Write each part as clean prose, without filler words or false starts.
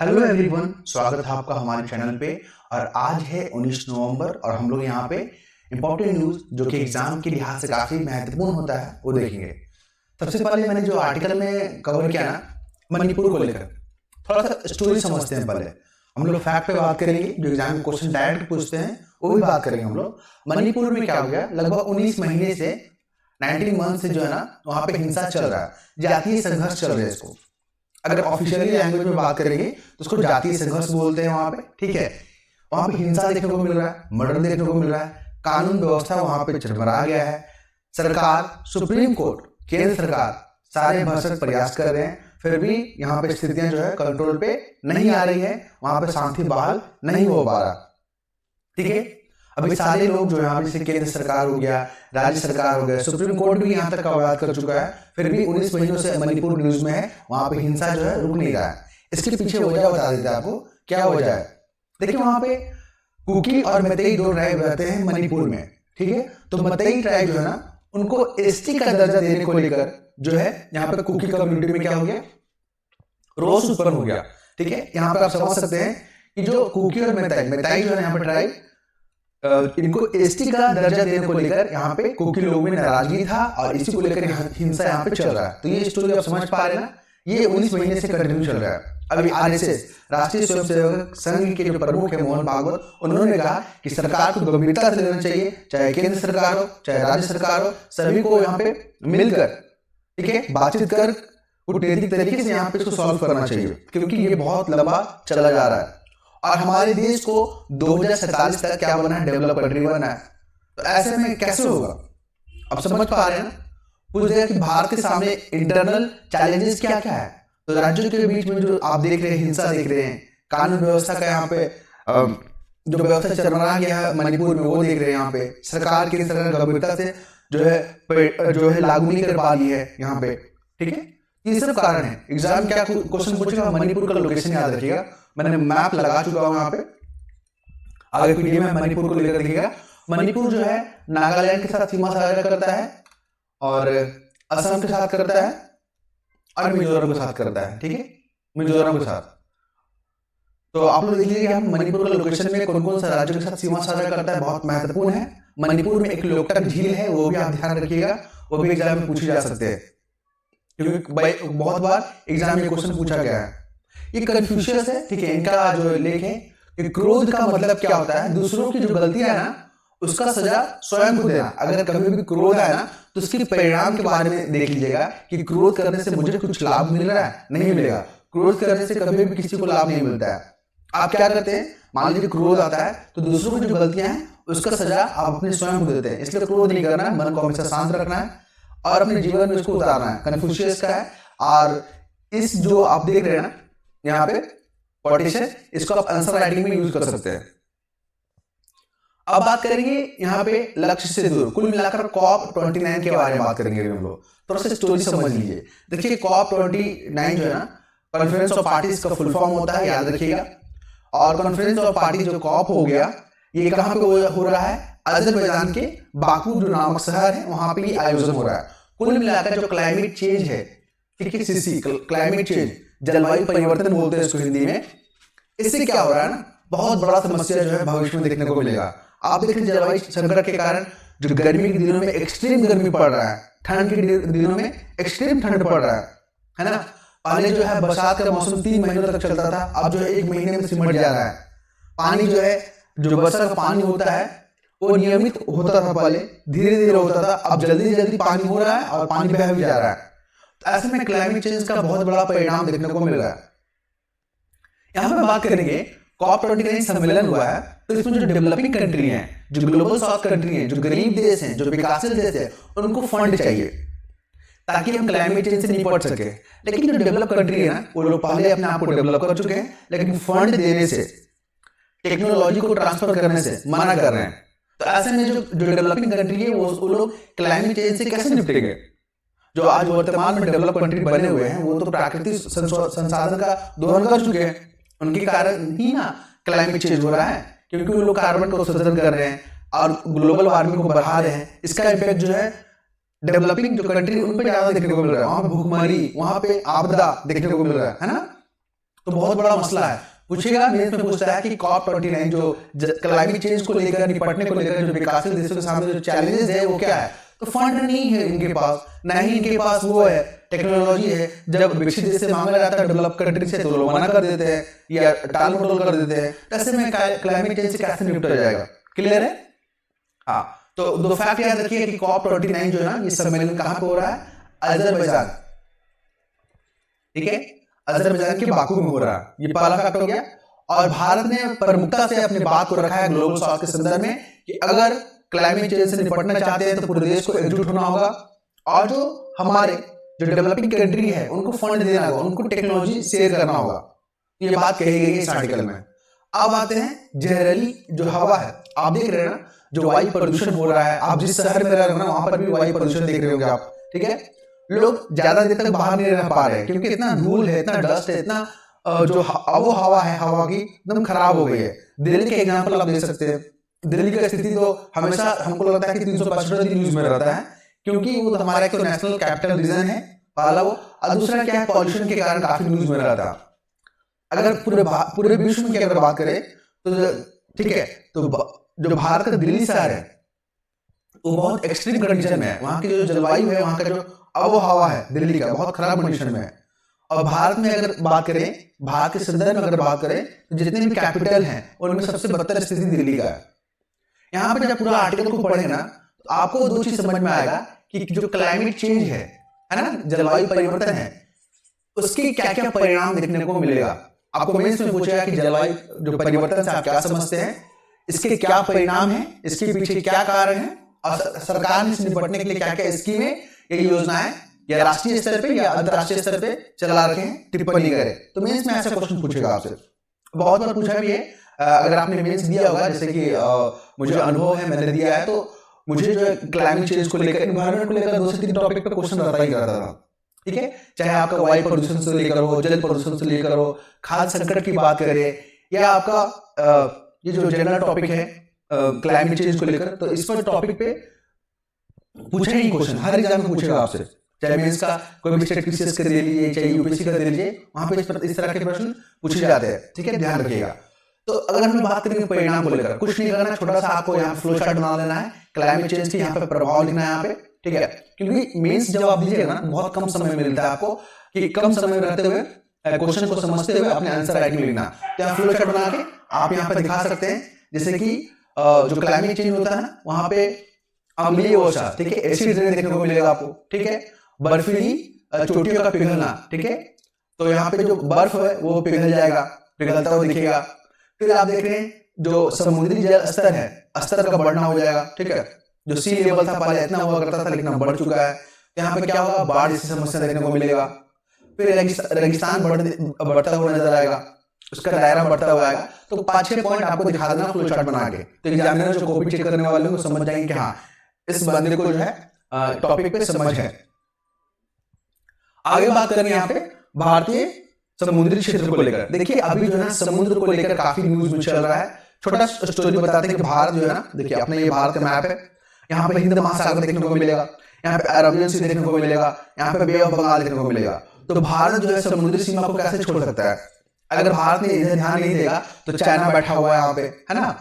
Hello everyone, स्वागत है आपका हमारे चैनल पे। और आज है 19 नवंबर और हम लोग यहाँ पे इम्पोर्टेंट न्यूज जो कि एग्जाम के लिहाज से काफी महत्वपूर्ण होता है वो देखेंगे। सबसे पहले मैंने जो आर्टिकल में कवर किया ना, मणिपुर को लेकर थोड़ा सा स्टोरी समझते हैं। पहले हम लोग फैक्ट पे बात करेंगे, जो एग्जाम में क्वेश्चन डायरेक्ट पूछते हैं वो भी बात करेंगे हम लोग। मणिपुर में क्या हो गया, लगभग 19 महीने से 19 मंथ से जो है ना वहाँ पे हिंसा चल रहा है, जातीय संघर्ष चल रहा है। इसको अगर ऑफिशियली लैंग्वेज में बात करेंगे तो उसको जातीय संघर्ष बोलते हैं वहां पे। ठीक है, वहां पे हिंसा देखने को मिल रहा है, मर्डर देखने को मिल रहा है, कानून व्यवस्था वहां पे चरमरा गया है। सरकार, सुप्रीम कोर्ट, केंद्र सरकार सारे भरसक प्रयास कर रहे हैं, फिर भी यहाँ पे स्थितियां जो है कंट्रोल पे नहीं आ रही है, वहां पे शांति बहाल नहीं हो पा रहा। ठीक है, अभी सारे लोग जो है यहाँ पे केंद्र सरकार हो गया, राज्य सरकार हो गया, सुप्रीम कोर्ट भी यहाँ तक का विवाद कर चुका है, फिर भी 19 महीनों से मणिपुर न्यूज में है, वहां पे हिंसा जो है रुक नहीं रहा है। इसके पीछे वजह बता देते हैं आपको, क्या वजह है। देखिए, वहां पे कुकी और मैतेई दो ट्राइब रहते हैं मणिपुर में। ठीक है, तो मैतेई ट्राइब जो है ना, उनको एसटी का दर्जा देने को लेकर जो है यहाँ पे कुकी कम्युनिटी में क्या हो गया, रोष उत्पन्न हो गया। ठीक है, यहाँ पे आप समझ सकते हैं कि जो कुकी और मैतेई जो है यहाँ पे ट्राइब, इनको एसटी का दर्जा देने को लेकर यहाँ पे कुकी लोगों में नाराजगी था और इसी को लेकर हिंसा यहाँ पे चल रहा है। तो ये स्टोरी आप समझ पा रहे हैं ना, ये 19 महीने से कंटिन्यू चल रहा है। अभी आरएसएस, राष्ट्रीय स्वयंसेवक संघ के जो प्रमुख है मोहन भागवत, उन्होंने कहा कि सरकार को गंभीरता से लेना चाहिए, चाहे केंद्र सरकार हो चाहे राज्य सरकार हो, सभी को यहाँ पे मिलकर, ठीक है, बातचीत कर कूटनीतिक तरीके से यहाँ पे इसको सॉल्व करना चाहिए, क्योंकि ये बहुत लंबा चला जा रहा है और हमारे देश को 2047 तक क्या बना है, डेवलप कंट्री बना है। तो ऐसे में कैसे होगा, अब समझ पा रहे हैं ना। पूछ रहे हैं कि भारत के सामने इंटरनल चैलेंजेस क्या क्या है। तो राज्यों के बीच में जो आप देख रहे हैं, हिंसा देख रहे हैं, कानून व्यवस्था का यहाँ पे जो व्यवस्था चरमरा गया है मणिपुर में, वो देख रहे हैं। यहाँ पे सरकार की गंभीरता से जो है लागू नहीं कर पा रही है यहाँ पे। ठीक है, ये सब कारण है। एग्जाम क्या क्वेश्चन पूछेगा, मणिपुर का लोकेशन याद रखिएगा, मैंने मैप लगा चुका हूं यहाँ पे, आगे पीडीएफ में मणिपुर को लेकर देखिएगा। मणिपुर जो है नागालैंड के साथ सीमा साझा करता है और असम के साथ करता है और मिजोरम के साथ करता है। ठीक है, मिजोरम के साथ। तो आप लोग देख लीजिए मणिपुर का लोकेशन में कौन कौन सा राज्यों के साथ सीमा साझा करता है, बहुत महत्वपूर्ण है। मणिपुर में एक लोकटक झील है, वो भी आप ध्यान रखिएगा, वो भी एग्जाम में पूछे जा सकते हैं, क्योंकि बहुत बार एग्जाम में क्वेश्चन पूछा गया है। ये कन्फ्यूशियस है। ठीक है, इनका जो लेख है कि क्रोध का मतलब क्या होता है, दूसरों की जो गलतियां है ना उसका सजा स्वयं को देना। अगर कभी भी क्रोध आए ना तो उसके परिणाम के बारे में देख लीजिएगा कि क्रोध करने से मुझे कुछ लाभ मिल रहा है, नहीं मिलेगा। क्रोध करने से कभी भी किसी को लाभ नहीं मिलता है। आप क्या करते हैं, मान लीजिए क्रोध आता है तो दूसरों की जो गलतियां हैं उसका सजा आप अपने स्वयं को देते हैं। इसलिए क्रोध नहीं करना है, मन को हमेशा शांत रखना है और अपने जीवन में उसको उतारना है। कन्फ्यूशियस का है। और इस जो आप देख रहे हैं ना यहाँ पे कोटेशन, इसको आप आंसर राइटिंग में यूज कर सकते हैं। अब बात करेंगे यहाँ पे लक्ष्य से दूर, कुल मिलाकर कॉप 29 के बारे में बात करेंगे हम लोग। थोड़ा सा स्टोरी समझ लीजिए। देखिए, कॉप 29 जो है ना, कॉन्फ्रेंस ऑफ पार्टीज का फुल फॉर्म होता है, याद रखिएगा। और कॉन्फ्रेंस ऑफ पार्टी जो कॉप हो गया, ये कहाँ पे हो रहा है, अजरबैजान के बाकू जो नामक शहर है, वहां पे आयोजन हो रहा है। कुल मिलाकर जो क्लाइमेट चेंज है, ठीक है, सीसी क्लाइमेट चेंज, जलवायु परिवर्तन बोलते हैं इसको हिंदी में, इससे क्या हो रहा है ना, बहुत बड़ा समस्या जो है भविष्य में देखने को मिलेगा। आप देखें, जलवायु संकट के कारण जो गर्मी के दिनों में एक्सट्रीम गर्मी पड़ रहा है, ठंड के दिनों में एक्सट्रीम ठंड पड़ रहा है ना। पहले जो है बरसात का मौसम 3 महीनों तक चलता था, अब जो है 1 महीने में सिमट जा रहा है। पानी जो है, जो वर्षा का पानी होता है वो नियमित होता था, पहले धीरे धीरे होता था, अब जल्दी जल्दी पानी हो रहा है और पानी बह भी जा रहा है। तो ऐसे में क्लाइमेट चेंज का बहुत बड़ा परिणाम देखने को मिल रहा है। यहां पे बात करेंगे, कॉप 29 सम्मेलन हुआ है, तो इसमें जो डेवलपिंग कंट्री हैं, जो ग्लोबल साउथ कंट्री हैं, जो गरीब देश हैं, जो विकासशील देश हैं, उनको फंड चाहिए ताकि हम क्लाइमेट चेंज से निपट सके। लेकिन जो डेवलप कंट्री है ना, वो लोग पहले अपने आप को डेवलप कर चुके हैं, लेकिन फंड देने से, टेक्नोलॉजी को ट्रांसफर करने से मना कर रहे हैं। तो ऐसे में जो डेवलपिंग कंट्री है वो लोग क्लाइमेट चेंज से कैसे निपटेंगे। जो आज वर्तमान में डेवलप कंट्री बने हुए हैं, वो तो प्राकृतिक संसाधन का दोहन कर चुके हैं, उनके कारण ही ना क्लाइमेट चेंज हो रहा है, क्योंकि वो लोग कार्बन का उत्सर्जन कर रहे हैं और ग्लोबल वार्मिंग को बढ़ा रहे हैं। इसका इम्पैक्ट जो है डेवलपिंग जो कंट्री उन पर ज्यादा देखने को मिल रहा है। वहां पे भूखमरी, वहां पे आपदा देखने को मिल रहा है ना। तो बहुत बड़ा मसला है। पूछेगा मेंस में पूछता है कि COP29 जो क्लाइमेट चेंज को लेकर निपटने को लेकर जो विकासशील देशों के सामने जो चैलेंजेस है वो क्या है, तो फंड नहीं है इनके पास, ना ही इनके पास वो है टेक्नोलॉजी है। जब विकसित देश से मांगा जाता है डेवलप कंट्री से तो लोग मना कर देते हैं या टाल मटोल कर देते हैं। ऐसे में क्लाइमेट चेंज से कैसे निपटा जाएगा? क्लियर है? हाँ, तो दो फैक्ट याद रखिए कि COP29 जो है ना, ये सम्मेलन कहाँ पे हो रहा है? अजरबैजान, ठीक है, अजरबैजान के बाकू में हो रहा है। ये पहला फैक्ट हो गया। और भारत ने प्रमुखता से अपनी बात को रखा है ग्लोबल साउथ के संदर्भ में कि अगर क्लाइमेट चेंज से निपटना चाहते हैं तो पूरे देश को एकजुट होना होगा, और जो हमारे जो डेवलपिंग कंट्री है उनको फंड देना होगा, उनको टेक्नोलॉजी शेयर करना होगा। ये बात कही गई है इस आर्टिकल में। अब आते हैं जहरीली जो हवा है, आप देख रहे हैं ना जो वायु प्रदूषण हो रहा है, आप जिस शहर में रह रहे हो ना वहां पर भी वायु प्रदूषण देख रहे होंगे आप, ठीक है। लोग ज्यादा देर तक बाहर नहीं रह पा रहे हैं क्योंकि इतना धूल है, इतना डस्ट है, इतना जो वो हवा है, हवा की एकदम खराब हो गई है। दिल्ली के एग्जाम्पल आप दे सकते हैं। दिल्ली की स्थिति तो हमेशा हमको लगता है कि 365 दिन न्यूज में रहता है, क्योंकि वो हमारा एक तो नेशनल कैपिटल रीजन है पहला वो, और दूसरा क्या है पॉल्यूशन के कारण काफी न्यूज में रहता है। अगर पूरे विश्व में की अगर बात करें तो ठीक है, तो जो भारत का दिल्ली शहर है वो बहुत एक्सट्रीम कंडीशन में है। वहां की जो जलवायु है, वहां का जो आबोहवा है दिल्ली का बहुत खराब कंडीशन में है। और भारत में अगर बात करें, भारत के संदर्भ में अगर बात करें तो जितने भी कैपिटल हैं उनमें सबसे बदतर स्थिति दिल्ली का है। यहाँ पे जब पूरा आर्टिकल को पढ़ेंगे ना तो आपको दो चीज समझ में आएगा कि जो क्लाइमेट चेंज है ना, जलवायु परिवर्तन है, उसके क्या क्या परिणाम देखने को मिलेगा। आपको मेंस में पूछेगा कि जलवायु जो परिवर्तन से आप क्या समझते हैं, इसके क्या परिणाम है, इसके पीछे क्या कारण है, और सरकार ने इससे निपटने के लिए क्या क्या स्कीमें या योजनाएं या राष्ट्रीय स्तर पे या अंतरराष्ट्रीय स्तर पे चला रखे हैं, टिप्पणी करें। तो मेंस में ऐसा क्वेश्चन पूछेगा आपसे, बहुत बार पूछा भी है। अगर आपने मेंस दिया होगा, जैसे कि मुझे अनुभव है, मैंने दिया है, तो मुझे जो क्लाइमेट चेंज को लेकर, एनवायरमेंट को लेकर 2 से 3 टॉपिक पे क्वेश्चन रहता ही रहता था, ठीक है। चाहे आपका वायु प्रदूषण से लेकर हो, जल प्रदूषण से लेकर हो, खाद्य संकट की बात करें, या आपका ये जो जनरल टॉपिक है क्लाइमेट चेंज को लेकर, तो इस पर टॉपिक पे पूछे ही क्वेश्चन हर एग्जाम में पूछेगा आपसे। चाहे मेंस का कोई भी स्टेट पीसीएस का दे लीजिए, चाहे यूपीएससी का दे लीजिए, वहां पे इस तरह के प्रश्न पूछे जाते हैं, ठीक है, ध्यान रखिएगा। तो अगर हम बात करेंगे परिणाम को लेकर, कुछ नहीं करना, छोटा सा आपको यहाँ फ्लो चार्ट बना लेना है, क्लाइमेट चेंज की यहाँ पे प्रभाव लिखना है यहाँ पे, ठीक है। क्योंकि मेंस जब आप दीजिएगा ना बहुत कम समय में मिलता है आपको, कि कम समय में रहते हुए क्वेश्चन को समझते हुए अपने आंसर राइट में लिखना। तो यहाँ फ्लो चार्ट बना के आप यहाँ पे दिखा सकते हैं, जैसे कि जो क्लाइमेट चेंज होता है ना वहां पे अम्लीय वर्षा, ठीक है, एसिड रेन देखने को मिलेगा आपको, ठीक है, बर्फीली चोटियों का पिघलना, ठीक है। तो यहाँ पे जो बर्फ है वो पिघल जाएगा, पिघलता हुआ दिखेगा। फिर आप देख रहे हैं जो समुद्री जल स्तर है, स्तर का बढ़ना हो जाएगा, ठीक है। जो सी लेवल था पहले इतना हुआ करता था लेकिन बढ़ चुका है। यहाँ पे क्या होगा, बाढ़ जैसी समस्या देखने को मिलेगा। फिर रेगिस्तान बढ़ता हुआ नजर आएगा, उसका दायरा बढ़ता हुआ आएगा। तो 5-6 पॉइंट आपको दिखा देना फ्लो चार्ट बना के, तो एग्जामिनर जो कॉपी चेक करने वाले हैं समझ जाएंगे कि हाँ इस बंदे को जो है टॉपिक पे समझ है। आगे बात करें यहाँ पे भारतीय समुद्री क्षेत्र को लेकर। देखिए अभी जो है ना समुद्र को लेकर काफी न्यूज में चल रहा है। छोटा स्टोरी बताते हैं कि भारत जो है ना, देखिए अपना ये भारत का मैप है, यहाँ पे हिंद महासागर देखने को मिलेगा, यहाँ पे अरबियन सी देखने को मिलेगा, यहाँ पे बे ऑफ बंगाल देखने को मिलेगा। तो भारत जो है समुद्री सीमा को कैसे छोड़ सकता है? अगर भारत ने इधर ध्यान नहीं देगा तो चाइना बैठा हुआ है यहाँ पे, है ना,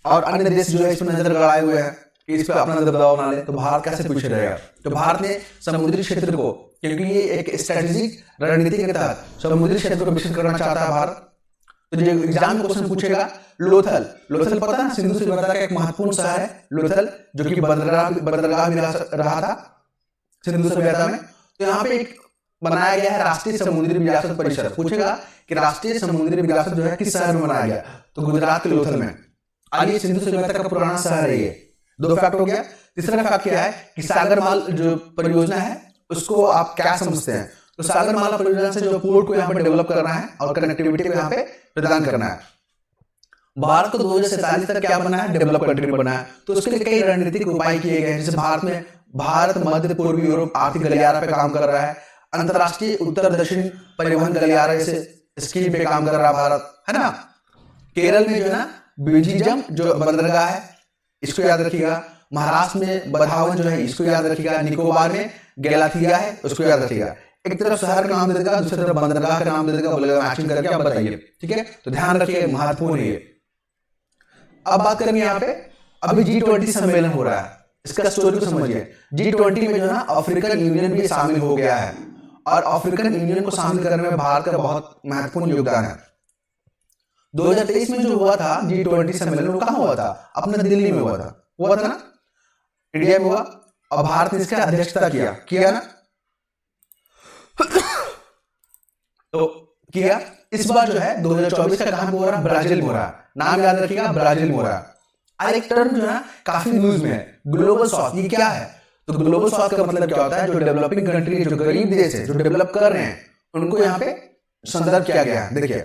और अन्य देश जो है इस पर नजर गड़ाए हुए हैं कि इस पर अपना दबाव ना ले, तो भारत कैसे पीछे रहेगा? तो भारत ने समुद्री क्षेत्र को, क्योंकि ये एक स्ट्रेटेजिक रणनीति के तहत समुद्री क्षेत्र को विकसित करना चाहता है भारत। तो जो एग्जाम में क्वेश्चन पूछेगा, लोथल पता है सिंधु सभ्यता का एक महत्वपूर्ण शहर है लोथल, जो कि बंदरगाह भी रहा था सिंधु सभ्यता में। तो यहाँ पे एक बनाया गया है राष्ट्रीय समुद्री विरासत परिषद। पूछेगा कि राष्ट्रीय समुद्री विरासत जो है किस शहर में बनाया गया, तो गुजरात के लोथल में। आगे सिंधु सभ्यता का पुराना शहर है ये। 2 फैक्ट हो गया। तीसरा फैक्ट क्या है कि सागरमाल जो परियोजना है उसको आप क्या समझते हैं? तो सागरमाला परियोजना से जो पोर्ट को यहाँ पे डेवलप करना है और कनेक्टिविटी को यहाँ पे प्रदान करना है। भारत को 2047 तक क्या बना है, डेवलप कंट्री बना है। तो उसके लिए कई रणनीतिक उपाय किए गए हैं, जैसे भारत मध्य पूर्वी यूरोप आर्थिक गलियारा पे काम कर रहा है, अंतरराष्ट्रीय उत्तर दक्षिण परिवहन गलियारा से स्कीम पे काम कर रहा है भारत, है ना। केरल में जो है ना बीजिजम जो बंदरगाह है इसको याद रखिएगा, महाराष्ट्र में बधावन जो है इसको याद रखिएगा, निकोबार में गैलाथिया है उसको याद रखिएगा, एक तरफ शहर का नाम दे देगा, दूसरी तरफ बंदरगाह का नाम दे देगा, बोलेगा मैचिंग करके आप बताइए। ठीक है, तो ध्यान रखिए, महत्वपूर्ण है ये। अब बात करेंगे यहाँ पे, अभी G20 सम्मेलन हो रहा है, इसका स्टोरी को समझिए। G20 में जो है ना अफ्रीकन यूनियन भी शामिल हो गया है, और अफ्रीकन यूनियन को शामिल करने में भारत का बहुत महत्वपूर्ण योगदान है। 2023 में जो हुआ था G20 सम्मेलन, वो कहाँ हुआ था? अपने दिल्ली में हुआ था ना, इंडिया में हुआ, और भारत ने इसका अध्यक्षता किया ना, तो किया। इस बार जो है 2024 का कहां हो रहा है? ब्राजील में हो रहा है। नाम याद रखिएगा, ब्राजील में हो रहा है। और एक टर्म जो है काफी न्यूज में है, ग्लोबल साउथ। ये क्या है? तो ग्लोबल साउथ का मतलब क्या होता है? जो डेवलपिंग कंट्री, जो गरीब देश है, जो डेवलप कर रहे हैं, उनको यहाँ पे संदर्भ किया गया है। देखिए,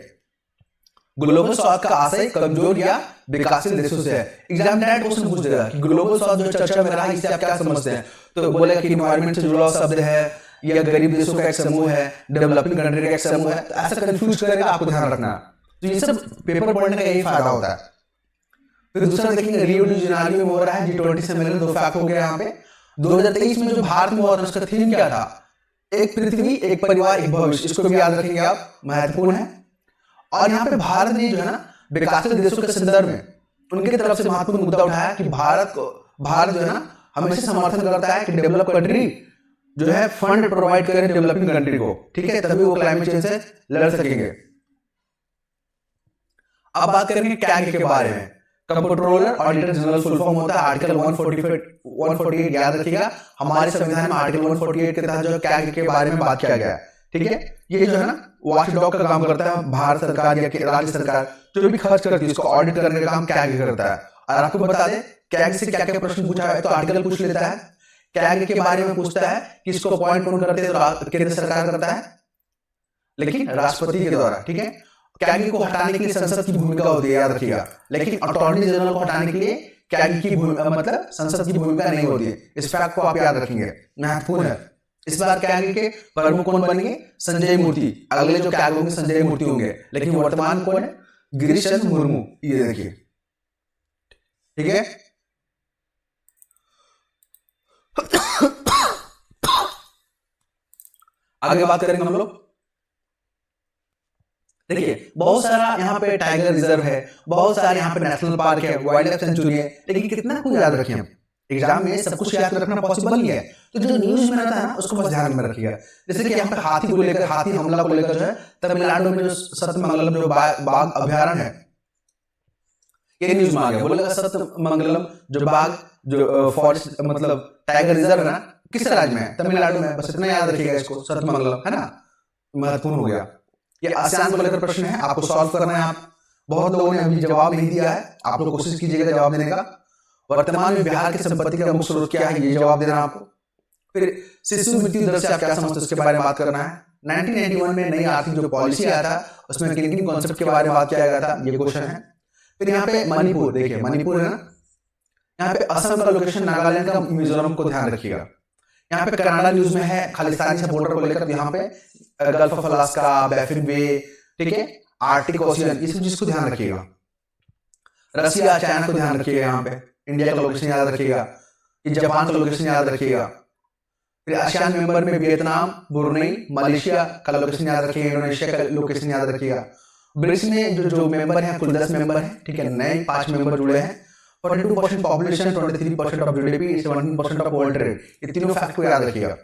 ग्लोबल साउथ का आशय कमजोर या विकासशील देशों से है। एग्जाम डायरेक्ट क्वेश्चन पूछ देगा कि ग्लोबल साउथ जो चर्चा में रहा है, इससे आप क्या समझते हैं? तो बोलेगा कि एनवायरमेंट से जुड़ा हुआ शब्द है, या गरीब देशों का एक समूह है, डेवलपिंग कंट्री का एक समूह है। तो ऐसा कंफ्यूज करेगा, आपको ध्यान रखना। तो ये सब पेपर पढ़ने का यही फायदा होता है। फिर दूसरा देखेंगे, रियो डी जेनेरियो में हो रहा है G20 सम्मेलन। 2 फैक्ट हो गया यहाँ पे। 2023 में जो भारत में हुआ था, उसका थीम क्या था? एक पृथ्वी, एक परिवार, एक भविष्य। इसको भी याद रखेंगे आप, महत्वपूर्ण है। और यहाँ पे भारत ने जो है ना विकासशील देशों के संदर्भ में उनके तरफ से महत्वपूर्ण मुद्दा उठाया कि भारत जो है ना हमेशा समर्थन करता है कि डेवलप कंट्री जो है फंड प्रोवाइड करें डेवलपिंग कंट्री को। ठीक है, तभी वो क्लाइमेट चेंज से लड़ सकेंगे। अब बात करेंगे कैग के बारे में। Controller auditor general full form होता है आर्टिकल 148 याद रखिएगा। हमारे संविधान में आर्टिकल 148 के तहत जो कैग के बारे में बात किया गया है। ठीक है, ये जो है ना वॉचडॉग का काम करता है। भारत सरकार या राज्य सरकार जो भी खर्च करती है, उसको ऑडिट करने का काम कैग करता है। और आपको बता दें, कैग से क्या क्या प्रश्न पूछा है, तो आर्टिकल पूछ लेता है। कैग के बारे में पूछता है कि इसको अपॉइंट कौन करते हैं, तो केंद्र सरकार करता है, लेकिन राष्ट्रपति के द्वारा। ठीक है, कैग को हटाने के लिए संसद की भूमिका होती है, याद रखिएगा। लेकिन अटॉर्नी जनरल को हटाने के लिए कैग की मतलब संसद की भूमिका नहीं होती है। इस फैक्ट को आप याद रखेंगे, महत्वपूर्ण है। इस बार कैग के प्रमुख कौन बनेंगे? संजय मूर्ति। अगले जो कैग होंगे संजय मूर्ति होंगे, लेकिन वर्तमान कौन है? गिरीश चंद्र मुर्मू। ये देखिए, ठीक है। आगे बात करेंगे हम लोग। देखिए, बहुत सारा यहाँ पे टाइगर रिजर्व है, बहुत सारे यहाँ पे नेशनल पार्क है, वाइल्ड लाइफ सेंचुरी है, लेकिन कितना कुछ याद रखें हम। एग्जाम में सब कुछ याद रखना पॉसिबल नहीं है, तो जो न्यूज में रहता है ना उसको बस ध्यान में रखिएगा। जैसे कि यहाँ पे हाथी को लेकर, हाथी हमला को लेकर जो है तमिलनाडु में जो सत्यमंगलम जो बाघ अभ्यारण्य है, ये न्यूज में आ गया। बोलेगा सत्यमंगलम जो बाघ जो फॉरेस्ट मतलब टाइगर रिजर्व है ना, किस राज्य में है? तमिलनाडु में। बस इतना याद रखिएगा इसको, सत्यमंगलम है ना, महत्वपूर्ण हो गया। ये आसियान को लेकर प्रश्न है, आपको सॉल्व करना है। आप बहुत लोगों ने अभी जवाब नहीं दिया है, आप लोग कोशिश कीजिएगा जवाब देने का। वर्तमान में बिहार की संपत्ति का मुख्य स्रोत क्या है, ये जवाब देना आपको। फिर शिशु मृत्यु दर से आप क्या समझते हैं, उसके बारे में बात करना है। 1991 में नई आर्थिक जो पॉलिसी आया था, उसमें किन किन कॉन्सेप्ट के बारे में बात किया गया था, ये क्वेश्चन है। फिर यहाँ पे मणिपुर, देखिए मणिपुर है ना, यहाँ पे असम का लोकेशन, नागालैंड का मिजोरम को ध्यान रखिएगा। यहाँ पे कनाडा न्यूज में है खालिस्तानी सपोर्टर को लेकर, यहाँ पे गल्फ ऑफ अलास्का, बैफिन बे, ठीक है, आर्टिक ओशियन, इस चीज को ध्यान रखिएगा। रसिया, चाइना को ध्यान रखिएगा। यहाँ पे इंडिया का लोकेशन याद रखिएगा, जापान का लोकेशन याद रखिएगा। फिर आसियान मेंबर में वियतनाम, ब्रुनेई, मलेशिया का लोकेशन याद रखिएगा, इंडोनेशिया का लोकेशन याद रखिएगा। ब्रिक्स में जो मेंबर हैं कुल 10 मेंबर हैं, ठीक है, नए 5 मेंबर जुड़े हैं। 42% population, 23% of GDP, 17% of world trade, ये तीनों फैक्ट को याद रखिएगा।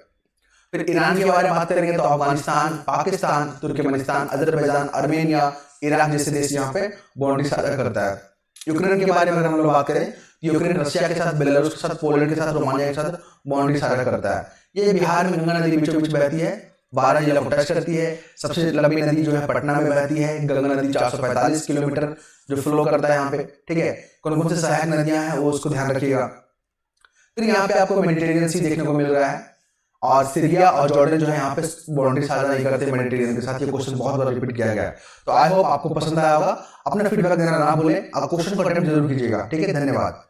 फिर ईरान के बारे में बात करेंगे तो Afghanistan, Pakistan, Turkmenistan, Azerbaijan, Armenia, Iraq जैसे देश यहाँ पे बाउंड्री साझा करता है। यूक्रेन के बारे में अगर हम लोग बात करें, यूक्रेन रशिया के साथ, बेलारूस के साथ, पोलैंड के साथ, रोमानिया के साथ बाउंड्री साझा करता है। ये बिहार में गंगा नदी बीचों बीच बहती है, 12 जिला को टच करती है। सबसे लंबी नदी जो है पटना में बहती है, गंगा नदी 445 किलोमीटर जो फ्लो करता है यहाँ पे, ठीक है। कौन कौन से सहायक नदियां हैं वो उसको ध्यान रखिएगा। फिर यहाँ पे आपको मेडिटेरियन सी देखने को मिल रहा है, और सीरिया और जॉर्डन जो है यहाँ पे बाउंड्री साझा नहीं करते मेडिटेरियन के साथ। ये क्वेश्चन बहुत बार रिपीट किया गया है, तो आई होप आपको पसंद आया होगा। अपना फीडबैक देना ना भूलें, आप क्वेश्चन को अटेम्प्ट जरूर कीजिएगा, ठीक है। धन्यवाद।